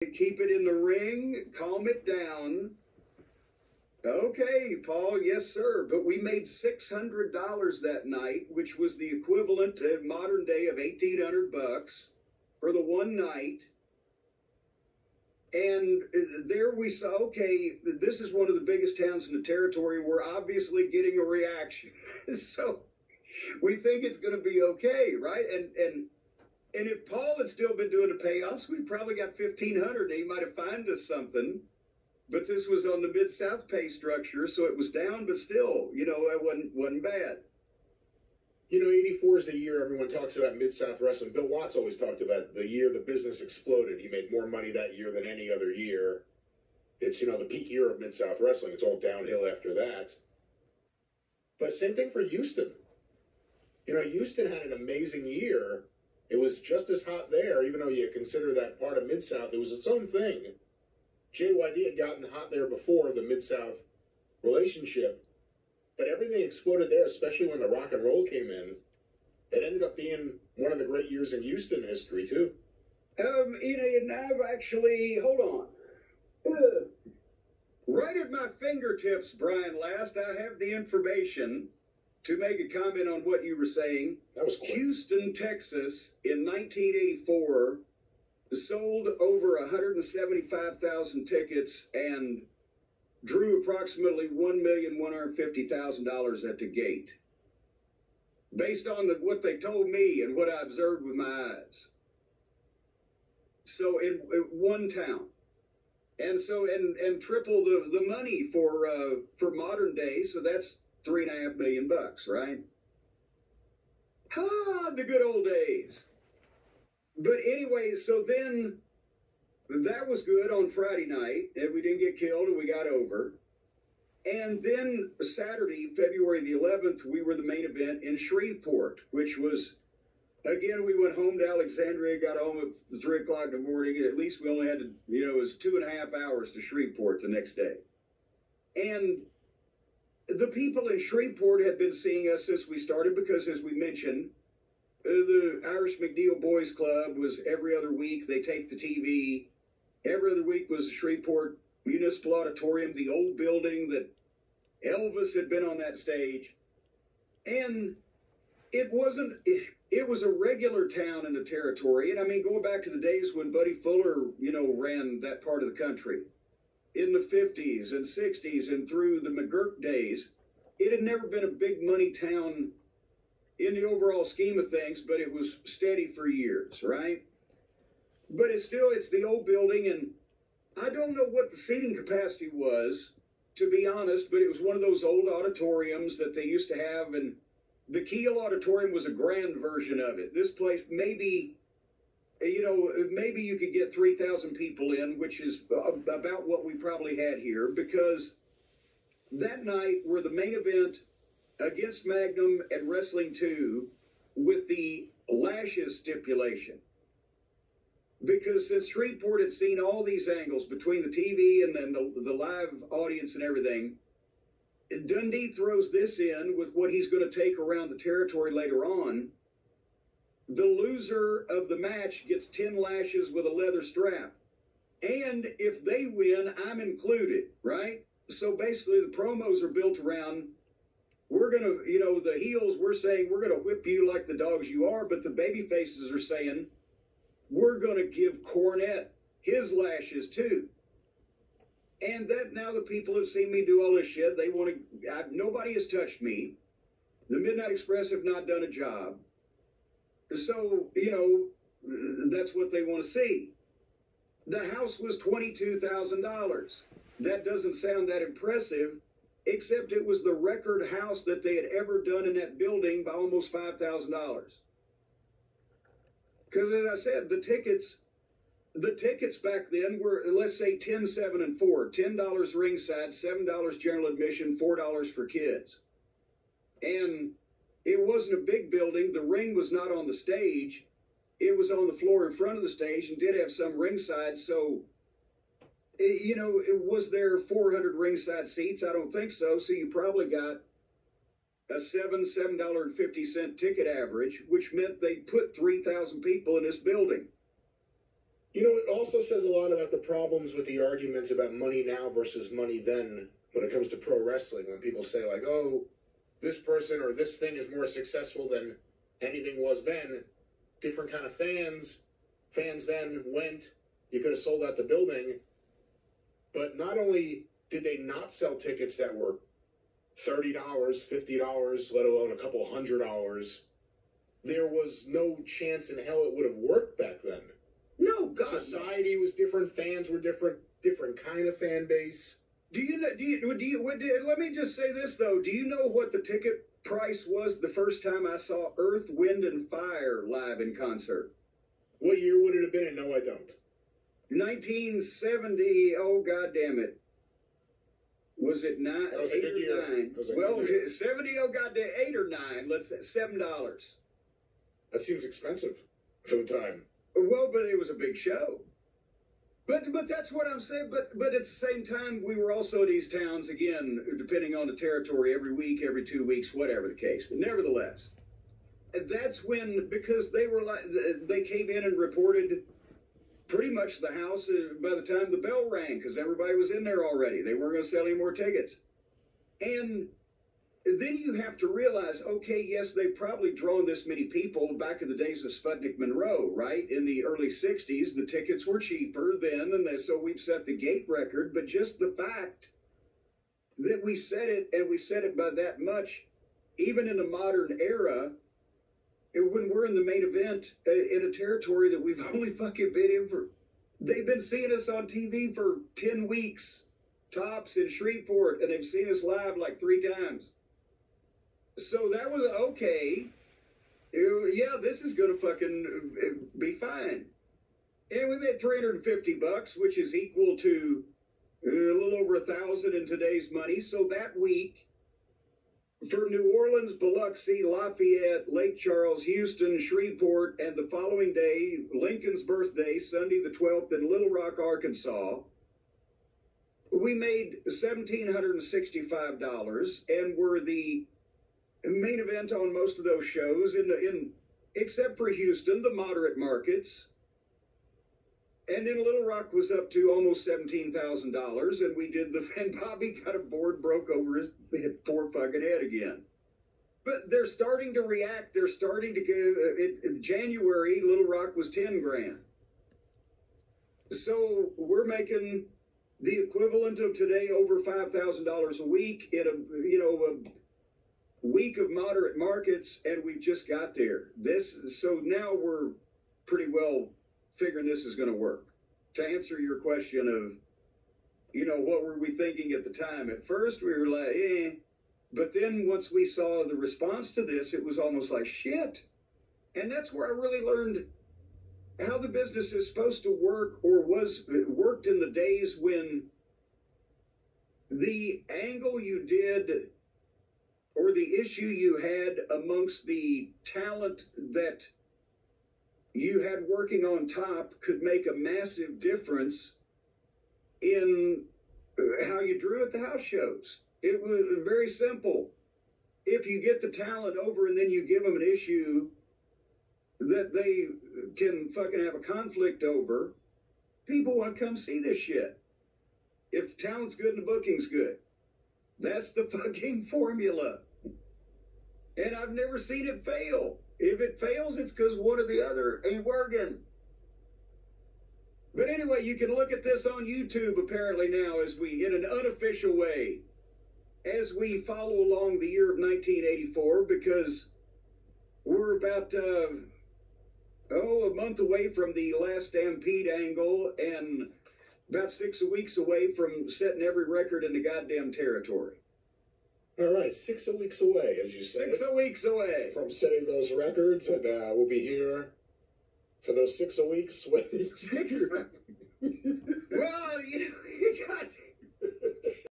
Keep it in the ring, calm it down. Okay, Paul, yes, sir. But we made $600 that night, which was the equivalent to modern day of 1,800 bucks for the one night. And there we saw, okay, this is one of the biggest towns in the territory. We're obviously getting a reaction. So we think it's going to be okay, right? And if Paul had still been doing the payoffs, we probably got 1,500. He might have found us something. But this was on the Mid-South pay structure, so it was down, but still, it wasn't bad. 84 is the year everyone talks about Mid-South wrestling. Bill Watts always talked about the year the business exploded. He made more money that year than any other year. It's, the peak year of Mid-South wrestling. It's all downhill after that. But same thing for Houston. Houston had an amazing year. It was just as hot there, even though you consider that part of Mid-South. It was its own thing. JYD had gotten hot there before the Mid-South relationship. But everything exploded there, especially when the rock and roll came in. It ended up being one of the great years in Houston history, too. And I've actually, hold on. Right at my fingertips, Brian Last, I have the information to make a comment on what you were saying. That was quick. Houston, Texas, in 1984, sold over 175,000 tickets and drew approximately $1,150,000 at the gate, based on what they told me and what I observed with my eyes. So in one town, and triple the money for modern day. So that's $3.5 million bucks, right? The good old days. But anyway, so then that was good on Friday night, and we didn't get killed, and we got over. And then Saturday, February the 11th, we were the main event in Shreveport, which was, again, we went home to Alexandria, got home at 3 o'clock in the morning, and at least we only had to, it was 2.5 hours to Shreveport the next day. And the people in Shreveport had been seeing us since we started because, as we mentioned, the Irish McNeil Boys Club was every other week. They taped the TV. Every other week was the Shreveport Municipal Auditorium, the old building that Elvis had been on that stage. And it was a regular town in the territory. And I mean, going back to the days when Buddy Fuller, ran that part of the country in the 50s and 60s and through the McGurk days, it had never been a big money town in the overall scheme of things, but it was steady for years, right? But it's the old building, and I don't know what the seating capacity was, to be honest, but it was one of those old auditoriums that they used to have, and the Kiel Auditorium was a grand version of it. This place, maybe you could get 3,000 people in, which is about what we probably had here, because that night we're the main event against Magnum at Wrestling 2 with the lashes stipulation. Because since Shreveport had seen all these angles between the TV and then the live audience and everything, Dundee throws this in with what he's going to take around the territory later on. The loser of the match gets 10 lashes with a leather strap. And if they win, I'm included, right? So basically the promos are built around, we're going to, the heels, we're saying we're going to whip you like the dogs you are, but the baby faces are saying, we're going to give Cornette his lashes too. And that now the people have seen me do all this shit. They want to, nobody has touched me. The Midnight Express have not done a job. So, that's what they want to see. The house was $22,000. That doesn't sound that impressive, except it was the record house that they had ever done in that building by almost $5,000. Because, as I said, the tickets back then were, let's say, 10, 7, and 4. $10 ringside, $7 general admission, $4 for kids. And it wasn't a big building. The ring was not on the stage. It was on the floor in front of the stage and did have some ringside. So, was there 400 ringside seats? I don't think so. So you probably got a $7.50 ticket average, which meant they put 3,000 people in this building. You know, it also says a lot about the problems with the arguments about money now versus money then when it comes to pro wrestling. When people say, like, oh, this person or this thing is more successful than anything was then. Different kind of fans. Fans then went. You could have sold out the building. But not only did they not sell tickets that were $30, $50, let alone a couple $100, there was no chance in hell it would have worked back then. No, God. Society was different. Fans were different kind of fan base. Let me just say this, though. Do you know what the ticket price was the first time I saw Earth, Wind, and Fire live in concert? What year would it have been? And no, I don't. 1970. Oh, God damn it. Was it nine? That was a good year. 9? Well, 70. Oh, God damn, 8 or 9. Let's say $7. That seems expensive for the time. Well, but it was a big show. But that's what I'm saying. But at the same time, we were also these towns, again, depending on the territory, every week, every 2 weeks, whatever the case. But nevertheless, that's when, because they came in and reported pretty much the house by the time the bell rang, because everybody was in there already. They weren't going to sell any more tickets. And then you have to realize, okay, yes, they've probably drawn this many people back in the days of Sputnik Monroe, right? In the early 60s, the tickets were cheaper then, and so we've set the gate record. But just the fact that we set it, and we set it by that much, even in the modern era, when we're in the main event in a territory that we've only fucking been in for, they've been seeing us on TV for 10 weeks, tops in Shreveport, and they've seen us live like 3 times. So that was okay. Yeah, this is gonna fucking be fine. And we made $350, which is equal to a little over 1,000 in today's money. So that week, for New Orleans, Biloxi, Lafayette, Lake Charles, Houston, Shreveport, and the following day, Lincoln's birthday, Sunday the 12th, in Little Rock, Arkansas, we made $1,765 and were the main event on most of those shows, except for Houston, the moderate markets. And then Little Rock was up to almost $17,000, and we did and Bobby got a board, broke over his poor fucking head again. But they're starting to react. They're starting to go. In January, Little Rock was 10 grand. So we're making the equivalent of today over $5,000 a week in a week of moderate markets, and we've just got there. So now we're pretty well figuring this is going to work. To answer your question of, what were we thinking at the time? At first, we were like, eh. But then once we saw the response to this, it was almost like, shit. And that's where I really learned how the business is supposed to work, or worked in the days when the angle you did, or the issue you had amongst the talent that you had working on top could make a massive difference in how you drew at the house shows. It was very simple. If you get the talent over and then you give them an issue that they can fucking have a conflict over, people want to come see this shit. If the talent's good and the booking's good, that's the fucking formula. And I've never seen it fail. If it fails, it's because one or the other ain't working. But anyway, you can look at this on YouTube apparently now in an unofficial way, as we follow along the year of 1984, because we're about, a month away from the last Stampede angle and about 6 weeks away from setting every record in the goddamn territory. All right, 6 weeks away, as you said. 6 weeks away from setting those records, and we'll be here for those 6 weeks. Well, God